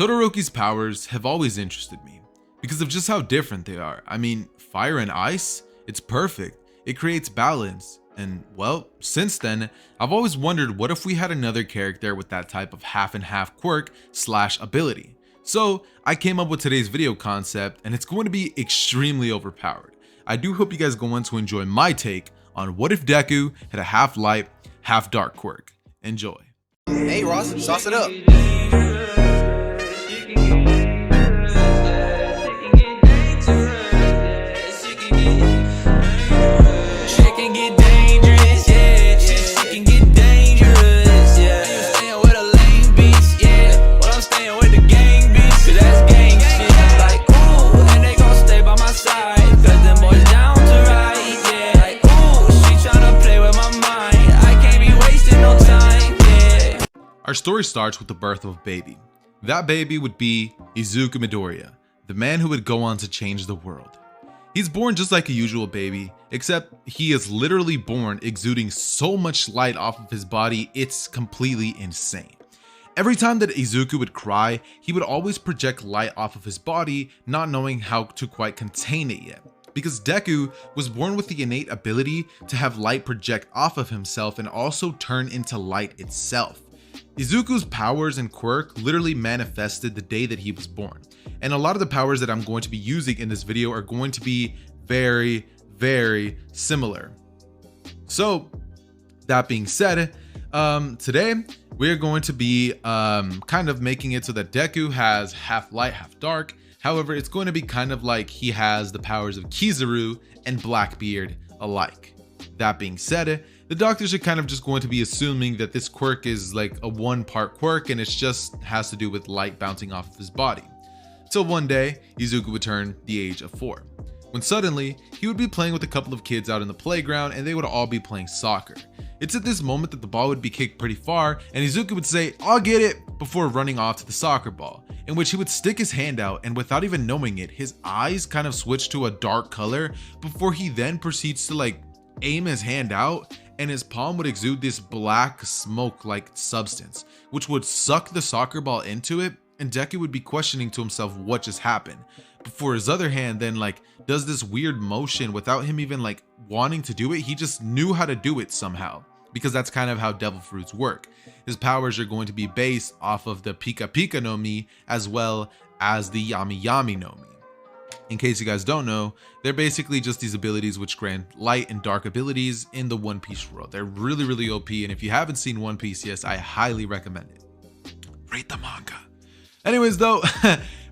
Todoroki's powers have always interested me because of just how different they are. I mean, fire and ice, it's perfect. It creates balance. And well, since then, I've always wondered what if we had another character with that type of half and half quirk / ability. So I came up with today's video concept, and it's going to be extremely overpowered. I do hope you guys go on to enjoy my take on what if Deku had a half light, half dark quirk. Enjoy. Hey Ross, sauce it up. Our story starts with the birth of a baby. That baby would be Izuku Midoriya, the man who would go on to change the world. He's born just like a usual baby, except he is literally born exuding so much light off of his body, it's completely insane. Every time that Izuku would cry, he would always project light off of his body, not knowing how to quite contain it yet. Because Deku was born with the innate ability to have light project off of himself and also turn into light itself. Izuku's powers and quirk literally manifested the day that he was born, and a lot of the powers that I'm going to be using in this video are going to be very, very similar. So that being said, today we're going to be kind of making it so that Deku has half light, half dark. However, it's going to be kind of like he has the powers of Kizaru and Blackbeard alike. That being said, the doctors are kind of just going to be assuming that this quirk is like a one-part quirk and it just has to do with light bouncing off of his body. Till one day, Izuku would turn the age of 4, when suddenly he would be playing with a couple of kids out in the playground and they would all be playing soccer. It's at this moment that the ball would be kicked pretty far and Izuku would say, "I'll get it," before running off to the soccer ball, in which he would stick his hand out, and without even knowing it, his eyes kind of switch to a dark color before he then proceeds to aim his hand out, and his palm would exude this black smoke like substance, which would suck the soccer ball into it, and Deku would be questioning to himself what just happened, before his other hand then does this weird motion without him even wanting to do it. He just knew how to do it somehow, because that's kind of how devil fruits work. His powers are going to be based off of the Pika Pika no Mi as well as the Yami Yami no Mi. In case you guys don't know, they're basically just these abilities which grant light and dark abilities in the One Piece world. They're really, really OP, and if you haven't seen One Piece, yes, I highly recommend it. Read the manga. Anyways though,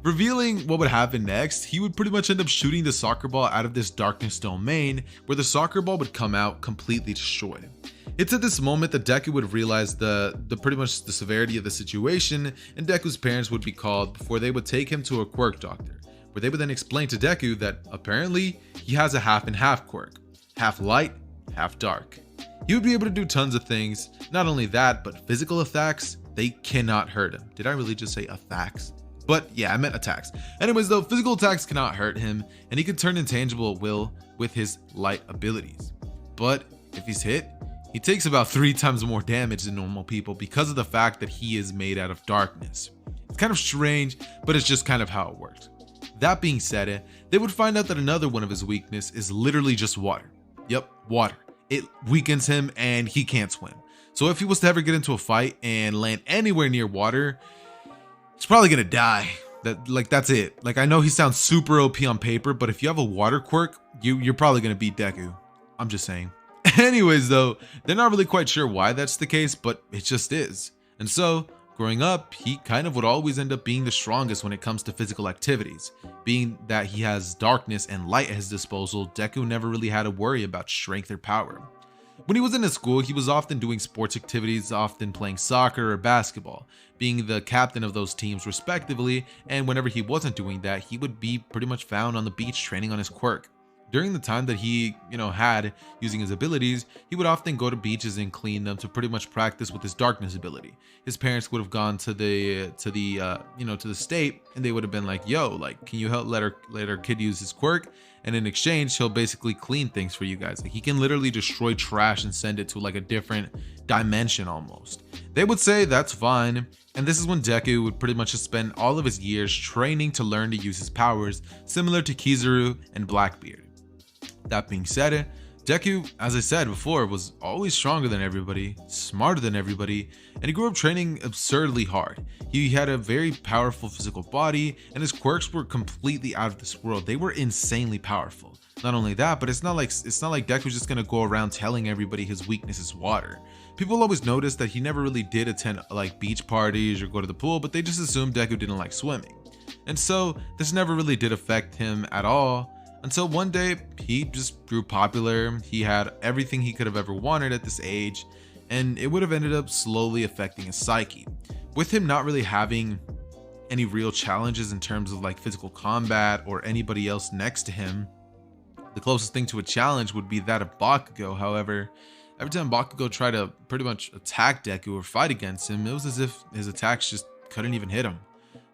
revealing what would happen next, he would pretty much end up shooting the soccer ball out of this darkness domain, where the soccer ball would come out completely destroyed. It's at this moment that Deku would realize the pretty much the severity of the situation, and Deku's parents would be called before they would take him to a quirk doctor, where they would then explain to Deku that apparently he has a half and half quirk, half light, half dark. He would be able to do tons of things. Not only that, but physical attacks, they cannot hurt him. Did I really just say attacks? But yeah, I meant attacks. Anyways though, physical attacks cannot hurt him, and he could turn intangible at will with his light abilities. But if he's hit, he takes about 3 times more damage than normal people because of the fact that he is made out of darkness. It's kind of strange, but it's just kind of how it works. That being said, they would find out that another one of his weakness is literally just water. Yep, water. It weakens him and he can't swim. So if he was to ever get into a fight and land anywhere near water, he's probably gonna die. That's it. I know he sounds super OP on paper, but if you have a water quirk, you're probably gonna beat Deku. I'm just saying. Anyways though, they're not really quite sure why that's the case, but it just is. And so, growing up, he kind of would always end up being the strongest when it comes to physical activities. Being that he has darkness and light at his disposal, Deku never really had to worry about strength or power. When he was in his school, he was often doing sports activities, often playing soccer or basketball, being the captain of those teams respectively, and whenever he wasn't doing that, he would be pretty much found on the beach training on his quirk. During the time that he, had using his abilities, he would often go to beaches and clean them to pretty much practice with his darkness ability. His parents would have gone to the state, and they would have been like, "Yo, can you help let our kid use his quirk?" and in exchange he'll basically clean things for you guys. Like, he can literally destroy trash and send it to like a different dimension almost. They would say that's fine, and this is when Deku would pretty much just spend all of his years training to learn to use his powers, similar to Kizaru and Blackbeard. That being said, Deku, as I said before, was always stronger than everybody, smarter than everybody, and he grew up training absurdly hard. He had a very powerful physical body, and his quirks were completely out of this world. They were insanely powerful. Not only that, but it's not like Deku's just gonna go around telling everybody his weakness is water. People always noticed that he never really did attend like beach parties or go to the pool, but they just assumed Deku didn't like swimming. And so this never really did affect him at all, until one day he just grew popular. He had everything he could have ever wanted at this age, and it would have ended up slowly affecting his psyche. With him not really having any real challenges in terms of like physical combat or anybody else next to him, the closest thing to a challenge would be that of Bakugo. However, every time Bakugo tried to pretty much attack Deku or fight against him, it was as if his attacks just couldn't even hit him.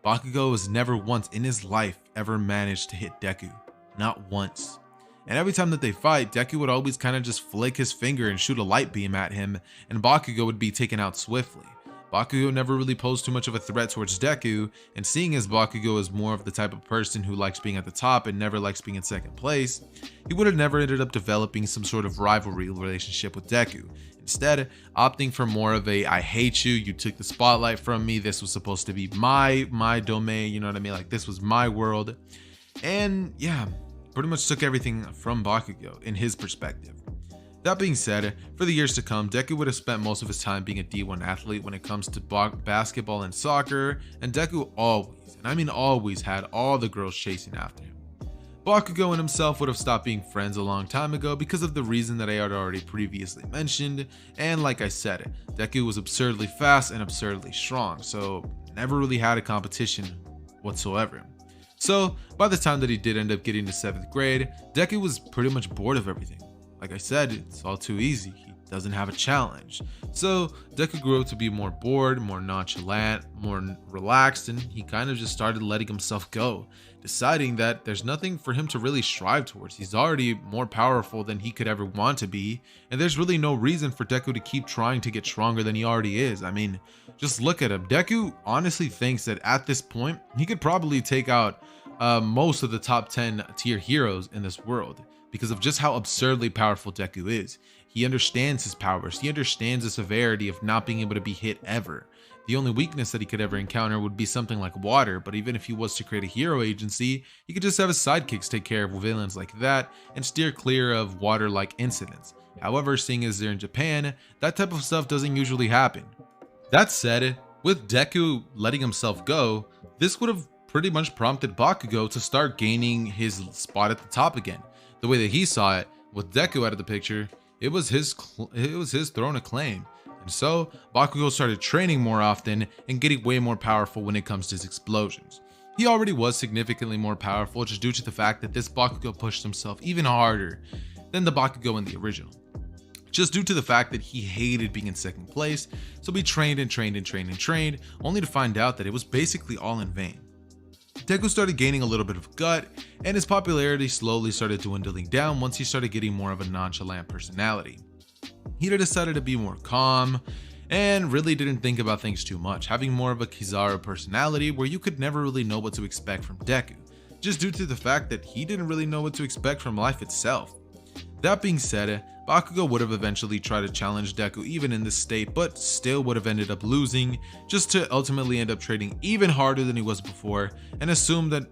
Bakugo has never once in his life ever managed to hit Deku. Not once. And every time that they fight, Deku would always kind of just flick his finger and shoot a light beam at him, and Bakugo would be taken out swiftly. Bakugo never really posed too much of a threat towards Deku, and seeing as Bakugo is more of the type of person who likes being at the top and never likes being in second place, he would have never ended up developing some sort of rivalry relationship with Deku. Instead, opting for more of a I hate you, you took the spotlight from me, this was supposed to be my domain, you know what I mean? Like, this was my world. And yeah, pretty much took everything from Bakugo in his perspective. That being said, for the years to come, Deku would have spent most of his time being a D1 athlete when it comes to basketball and soccer, and Deku always, and I mean always, had all the girls chasing after him. Bakugo and himself would have stopped being friends a long time ago because of the reason that I had already previously mentioned, and like I said, Deku was absurdly fast and absurdly strong, so never really had a competition whatsoever. So by the time that he did end up getting to 7th grade, Deku was pretty much bored of everything. Like I said, it's all too easy. He doesn't have a challenge. So Deku grew up to be more bored, more nonchalant, more relaxed, and he kind of just started letting himself go, deciding that there's nothing for him to really strive towards. He's already more powerful than he could ever want to be, and there's really no reason for Deku to keep trying to get stronger than he already is. I mean, just look at him. Deku honestly thinks that at this point, he could probably take out most of the top 10 tier heroes in this world because of just how absurdly powerful Deku is. He understands his powers. He understands the severity of not being able to be hit ever. The only weakness that he could ever encounter would be something like water, but even if he was to create a hero agency, he could just have his sidekicks take care of villains like that and steer clear of water-like incidents. However, seeing as they're in Japan, that type of stuff doesn't usually happen. That said, with Deku letting himself go, this would have pretty much prompted Bakugo to start gaining his spot at the top again. The way that he saw it, with Deku out of the picture, it was his throne to claim. And so Bakugo started training more often and getting way more powerful when it comes to his explosions. He already was significantly more powerful just due to the fact that this Bakugo pushed himself even harder than the Bakugo in the original. Just due to the fact that he hated being in second place, so he trained and trained and trained and trained, only to find out that it was basically all in vain. Deku started gaining a little bit of gut, and his popularity slowly started dwindling down once he started getting more of a nonchalant personality. He decided to be more calm, and really didn't think about things too much, having more of a Kizaru personality where you could never really know what to expect from Deku, just due to the fact that he didn't really know what to expect from life itself. That being said, Bakugo would have eventually tried to challenge Deku even in this state, but still would have ended up losing, just to ultimately end up training even harder than he was before, and assume that,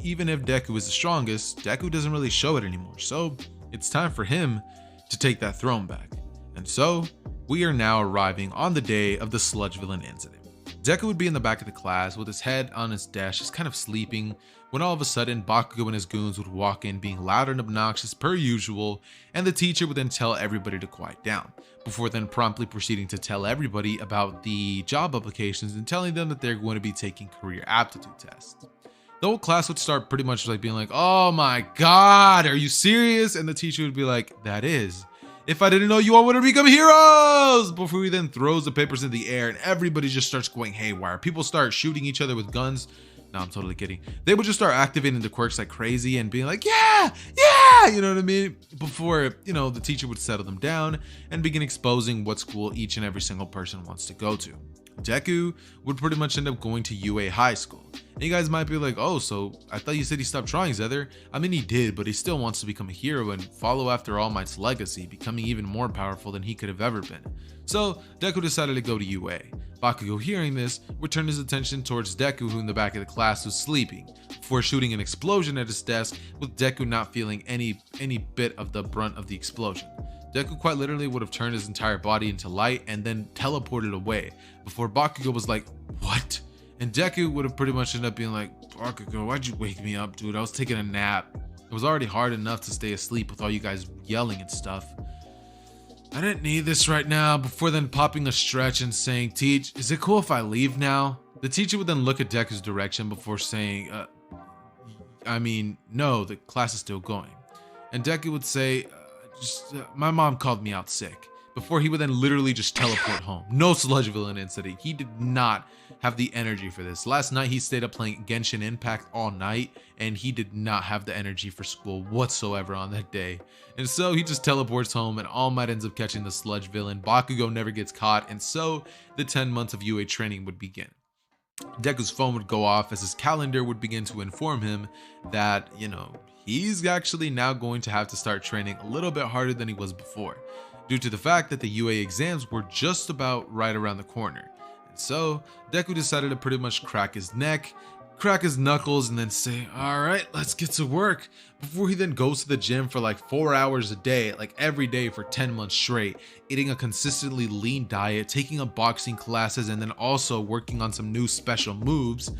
even if Deku is the strongest, Deku doesn't really show it anymore, so it's time for him to take that throne back. And so, we are now arriving on the day of the sludge villain incident. Deku would be in the back of the class with his head on his desk, just kind of sleeping, when all of a sudden Bakugo and his goons would walk in being loud and obnoxious per usual, and the teacher would then tell everybody to quiet down, before then promptly proceeding to tell everybody about the job applications and telling them that they're going to be taking career aptitude tests. The whole class would start pretty much like being like, "Oh my god, are you serious?" And the teacher would be like, "That is. If I didn't know you all would have become heroes!" Before he then throws the papers in the air and everybody just starts going haywire. People start shooting each other with guns. No, I'm totally kidding. They would just start activating the quirks like crazy and being like, yeah, yeah, you know what I mean? Before, the teacher would settle them down and begin exposing what school each and every single person wants to go to. Deku would pretty much end up going to UA High School. And you guys might be like, oh, so I thought you said he stopped trying, Zether. I mean, he did, but he still wants to become a hero and follow after All Might's legacy, becoming even more powerful than he could have ever been. So Deku decided to go to UA. Bakugo, hearing this, would turn his attention towards Deku, who in the back of the class was sleeping, before shooting an explosion at his desk, with Deku not feeling any bit of the brunt of the explosion. Deku quite literally would have turned his entire body into light and then teleported away, before Bakugo was like, what? And Deku would have pretty much ended up being like, Bakugo, why'd you wake me up, dude? I was taking a nap. It was already hard enough to stay asleep with all you guys yelling and stuff. I didn't need this right now, before then popping a stretch and saying, Teach, is it cool if I leave now? The teacher would then look at Deku's direction before saying, no, the class is still going. And Deku would say, my mom called me out sick, before he would then literally just teleport home. No sludge villain incident. He did not have the energy for this. Last night he stayed up playing Genshin Impact all night, and he did not have the energy for school whatsoever on that day. And so he just teleports home, and All Might ends up catching the sludge villain. Bakugo never gets caught, and so the 10 months of UA training would begin. Deku's phone would go off as his calendar would begin to inform him that, he's actually now going to have to start training a little bit harder than he was before, due to the fact that the UA exams were just about right around the corner. And so Deku decided to pretty much crack his neck, crack his knuckles, and then say, all right, let's get to work, before he then goes to the gym for like 4 hours a day, like every day for 10 months straight, eating a consistently lean diet, taking up boxing classes, and then also working on some new special moves.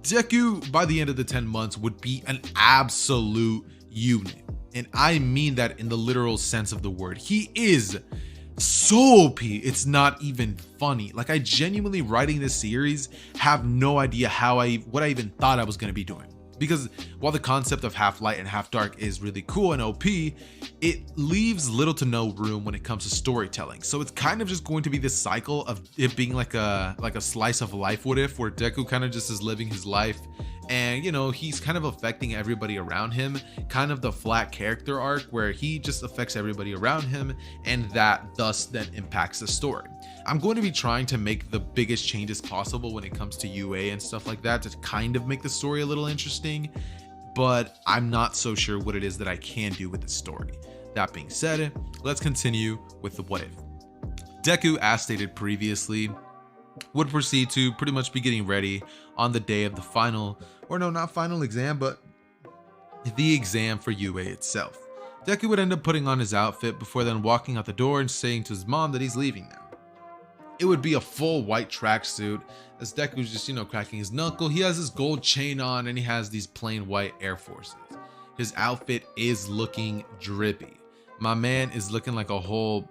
Deku, by the end of the 10 months, would be an absolute unit. And I mean that in the literal sense of the word. He is so OP, it's not even funny. Like, I genuinely, writing this series, have no idea what I even thought I was going to be doing. Because while the concept of half light and half dark is really cool and OP, it leaves little to no room when it comes to storytelling. So it's kind of just going to be this cycle of it being like a slice of life what if, where Deku kind of just is living his life, and he's kind of affecting everybody around him, kind of the flat character arc where he just affects everybody around him, and that thus then impacts the story. I'm going to be trying to make the biggest changes possible when it comes to UA and stuff like that, to kind of make the story a little interesting, but I'm not so sure what it is that I can do with the story. That being said, let's continue with the what if. Deku, as stated previously, would proceed to pretty much be getting ready on the day of the final, or no, not final exam, but the exam for UA itself. Deku would end up putting on his outfit before then walking out the door and saying to his mom that he's leaving now. It would be a full white tracksuit, as Deku's just, cracking his knuckle. He has his gold chain on, and he has these plain white Air Forces. His outfit is looking drippy. My man is looking like a whole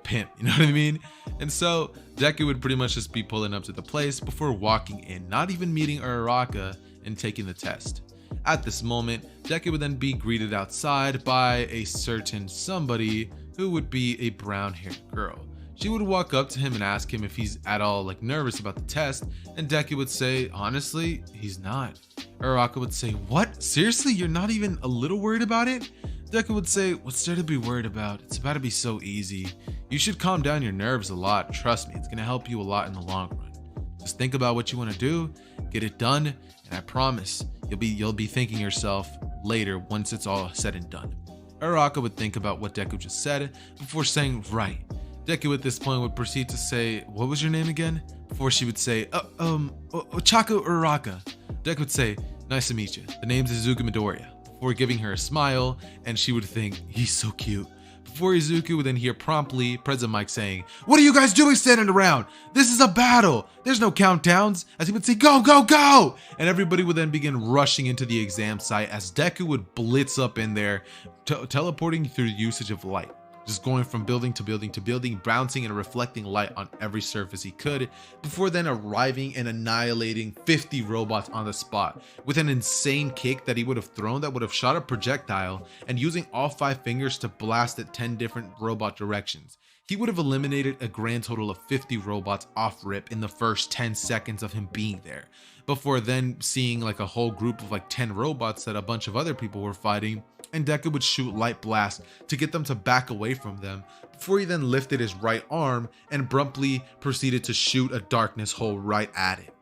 pimp, you know what I mean? And so Deku would pretty much just be pulling up to the place before walking in, not even meeting Uraraka and taking the test. At this moment, Deku would then be greeted outside by a certain somebody who would be a brown-haired girl. She would walk up to him and ask him if he's at all nervous about the test, and Deku would say, honestly, he's not. Uraraka would say, what? Seriously, you're not even a little worried about it? Deku would say, what's there to be worried about? It's about to be so easy. You should calm down your nerves a lot. Trust me, it's going to help you a lot in the long run. Just think about what you want to do, get it done, and I promise you'll be thanking yourself later once it's all said and done. Uraraka would think about what Deku just said before saying, right. Deku at this point would proceed to say, what was your name again? Before she would say, Chaco Uraraka. Deku would say, nice to meet you. The name's Izuku Midoriya. Before giving her a smile, and she would think, he's so cute. Before Izuku would then hear promptly President Mike saying, what are you guys doing standing around? This is a battle. There's no countdowns. As he would say, go, go, go. And everybody would then begin rushing into the exam site as Deku would blitz up in there, teleporting through the usage of light. Just going from building to building to building, bouncing and reflecting light on every surface he could, before then arriving and annihilating 50 robots on the spot with an insane kick that he would have thrown that would have shot a projectile, and using all 5 fingers to blast at 10 different robot directions. He would have eliminated a grand total of 50 robots off rip in the first 10 seconds of him being there. before then seeing like a whole group of like 10 robots that a bunch of other people were fighting, and Deku would shoot light blasts to get them to back away from them, before he then lifted his right arm and abruptly proceeded to shoot a darkness hole right at it.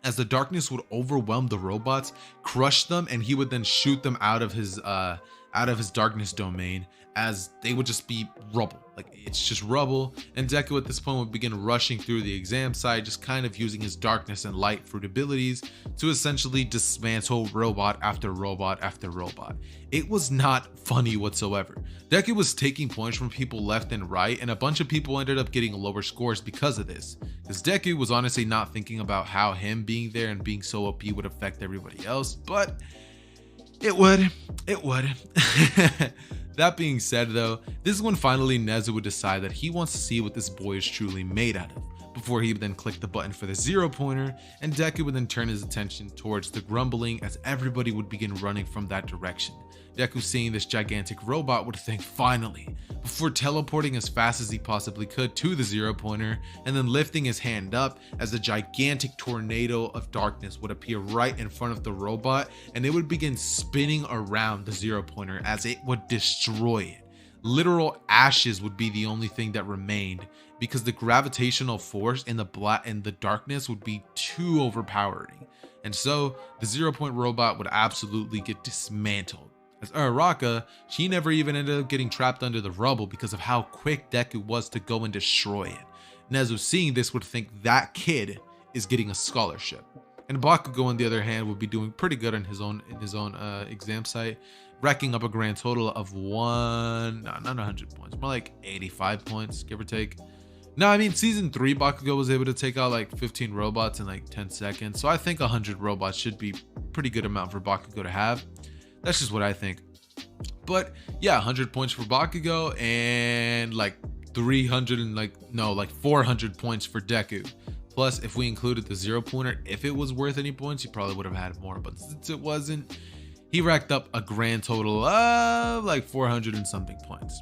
As the darkness would overwhelm the robots, crush them, and he would then shoot them out of his darkness domain, as they would just be rubble. Like, it's just rubble, and Deku at this point would begin rushing through the exam site, just kind of using his darkness and light fruit abilities to essentially dismantle robot after robot after robot. It was not funny whatsoever. Deku was taking points from people left and right, and a bunch of people ended up getting lower scores because of this, because Deku was honestly not thinking about how him being there and being so OP would affect everybody else, but it would. That being said though, this is when finally Nezu would decide that he wants to see what this boy is truly made out of, before he would then click the button for the 0 pointer, and Deku would then turn his attention towards the grumbling as everybody would begin running from that direction. Deku, seeing this gigantic robot, would think finally, before teleporting as fast as he possibly could to the 0 pointer, and then lifting his hand up as a gigantic tornado of darkness would appear right in front of the robot, and it would begin spinning around the 0 pointer as it would destroy it. Literal ashes would be the only thing that remained, because the gravitational force in the darkness would be too overpowering, and so the 0 point robot would absolutely get dismantled. As Uraraka, she never even ended up getting trapped under the rubble because of how quick Deku was to go and destroy it. Nezu, seeing this, would think that kid is getting a scholarship. And Bakugo, on the other hand, would be doing pretty good in his own exam site, racking up a grand total of not 100 points, more like 85 points, give or take. No, I mean, season 3, Bakugo was able to take out like 15 robots in like 10 seconds. So I think 100 robots should be a pretty good amount for Bakugo to have. That's just what I think. But yeah, 100 points for Bakugo, and like 400 points for Deku. Plus, if we included the 0 pointer, if it was worth any points, he probably would have had more. But since it wasn't, he racked up a grand total of like 400 and something points.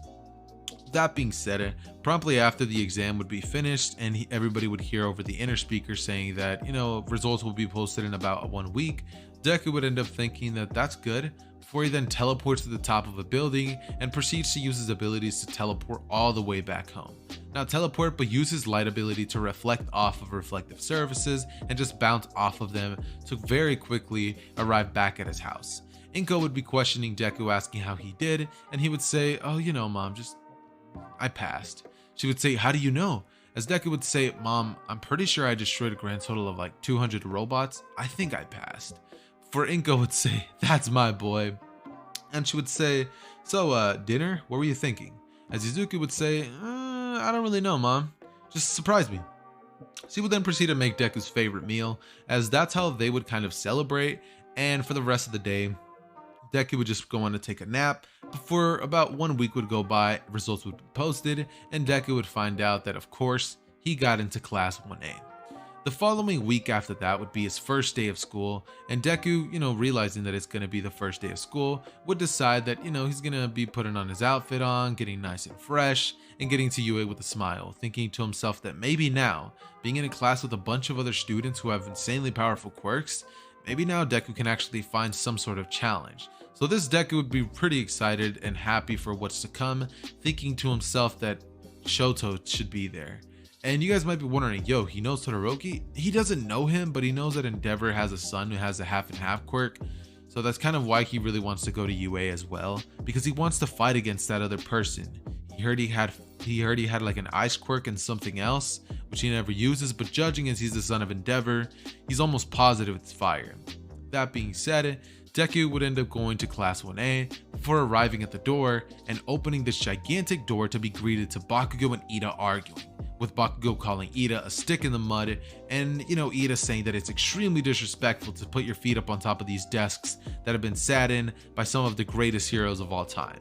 That being said, promptly after the exam would be finished, and everybody would hear over the inner speaker saying that, results will be posted in about 1 week, Deku would end up thinking that that's good, before he then teleports to the top of a building and proceeds to use his abilities to teleport all the way back home. Not teleport, but use his light ability to reflect off of reflective surfaces and just bounce off of them to very quickly arrive back at his house. Inko would be questioning Deku, asking how he did, and he would say, "Oh, Mom, I passed." She would say, "How do you know?" As Deku would say, "Mom, I'm pretty sure I destroyed a grand total of like 200 robots. I think I passed." For Inko would say, "That's my boy." And she would say, "So, dinner? What were you thinking?" As Izuku would say, "I don't really know, Mom. Just surprise me." She would then proceed to make Deku's favorite meal, as that's how they would kind of celebrate, and for the rest of the day, Deku would just go on to take a nap. Before about 1 week would go by, results would be posted, and Deku would find out that, of course, he got into class 1A. The following week after that would be his first day of school, and Deku, realizing that it's going to be the first day of school, would decide that, he's going to be putting on his outfit on, getting nice and fresh, and getting to UA with a smile, thinking to himself that maybe now, being in a class with a bunch of other students who have insanely powerful quirks, maybe now Deku can actually find some sort of challenge. So this Deku would be pretty excited and happy for what's to come, thinking to himself that Shoto should be there. And you guys might be wondering, yo, he knows Todoroki? He doesn't know him, but he knows that Endeavor has a son who has a half and half quirk. So that's kind of why he really wants to go to UA as well, because he wants to fight against that other person. He heard he had like an ice quirk and something else, which he never uses, but judging as he's the son of Endeavor, he's almost positive it's fire. That being said, Deku would end up going to class 1A before arriving at the door and opening this gigantic door to be greeted to Bakugo and Ida arguing, with Bakugo calling Ida a stick in the mud, and Ida saying that it's extremely disrespectful to put your feet up on top of these desks that have been sat in by some of the greatest heroes of all time.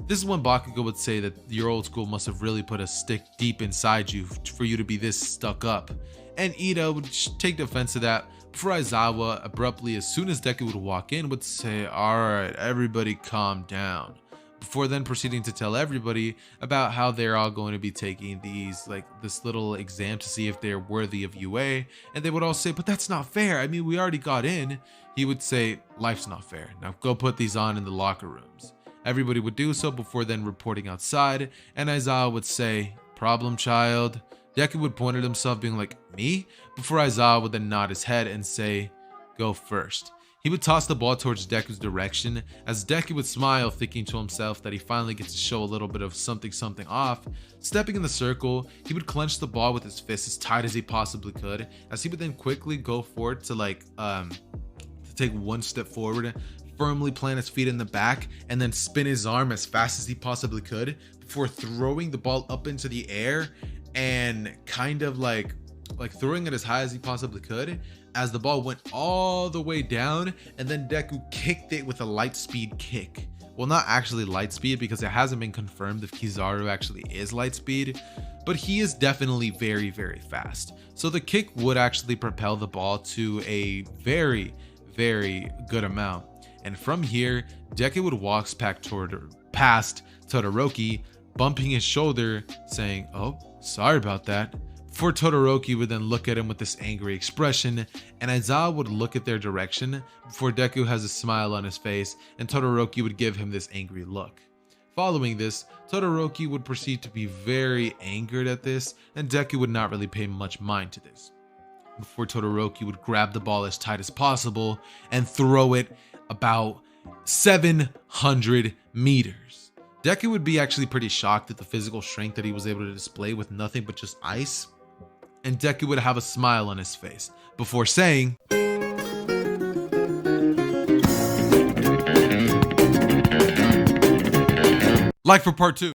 This is when Bakugo would say that your old school must have really put a stick deep inside you for you to be this stuck up, and Ida would take offense to that, before Aizawa abruptly, as soon as Deku would walk in, would say, "Alright, everybody calm down." before then proceeding to tell everybody about how they're all going to be taking this little exam to see if they're worthy of UA, and they would all say, but that's not fair, I mean, we already got in. He would say, life's not fair, now go put these on in the locker rooms. Everybody would do so before then reporting outside, and Aizawa would say, problem child. Deku would point at himself being like, me? Before Aizawa would then nod his head and say, go first. He would toss the ball towards Deku's direction, as Deku would smile, thinking to himself that he finally gets to show a little bit of something off. Stepping in the circle, he would clench the ball with his fist as tight as he possibly could, as he would then quickly go for it to take one step forward, firmly plant his feet in the back, and then spin his arm as fast as he possibly could before throwing the ball up into the air and kind of like throwing it as high as he possibly could, as the ball went all the way down, and then Deku kicked it with a light speed kick. Well, not actually light speed, because it hasn't been confirmed if Kizaru actually is light speed, but he is definitely very, very fast. So the kick would actually propel the ball to a very, very good amount. And from here, Deku would walk past Todoroki, bumping his shoulder, saying, oh, sorry about that. Before Todoroki would then look at him with this angry expression, and Aizawa would look at their direction before Deku has a smile on his face, and Todoroki would give him this angry look. Following this, Todoroki would proceed to be very angered at this, and Deku would not really pay much mind to this. Before Todoroki would grab the ball as tight as possible and throw it about 700 meters. Deku would be actually pretty shocked at the physical strength that he was able to display with nothing but just ice, and Deku would have a smile on his face before saying, like for part 2.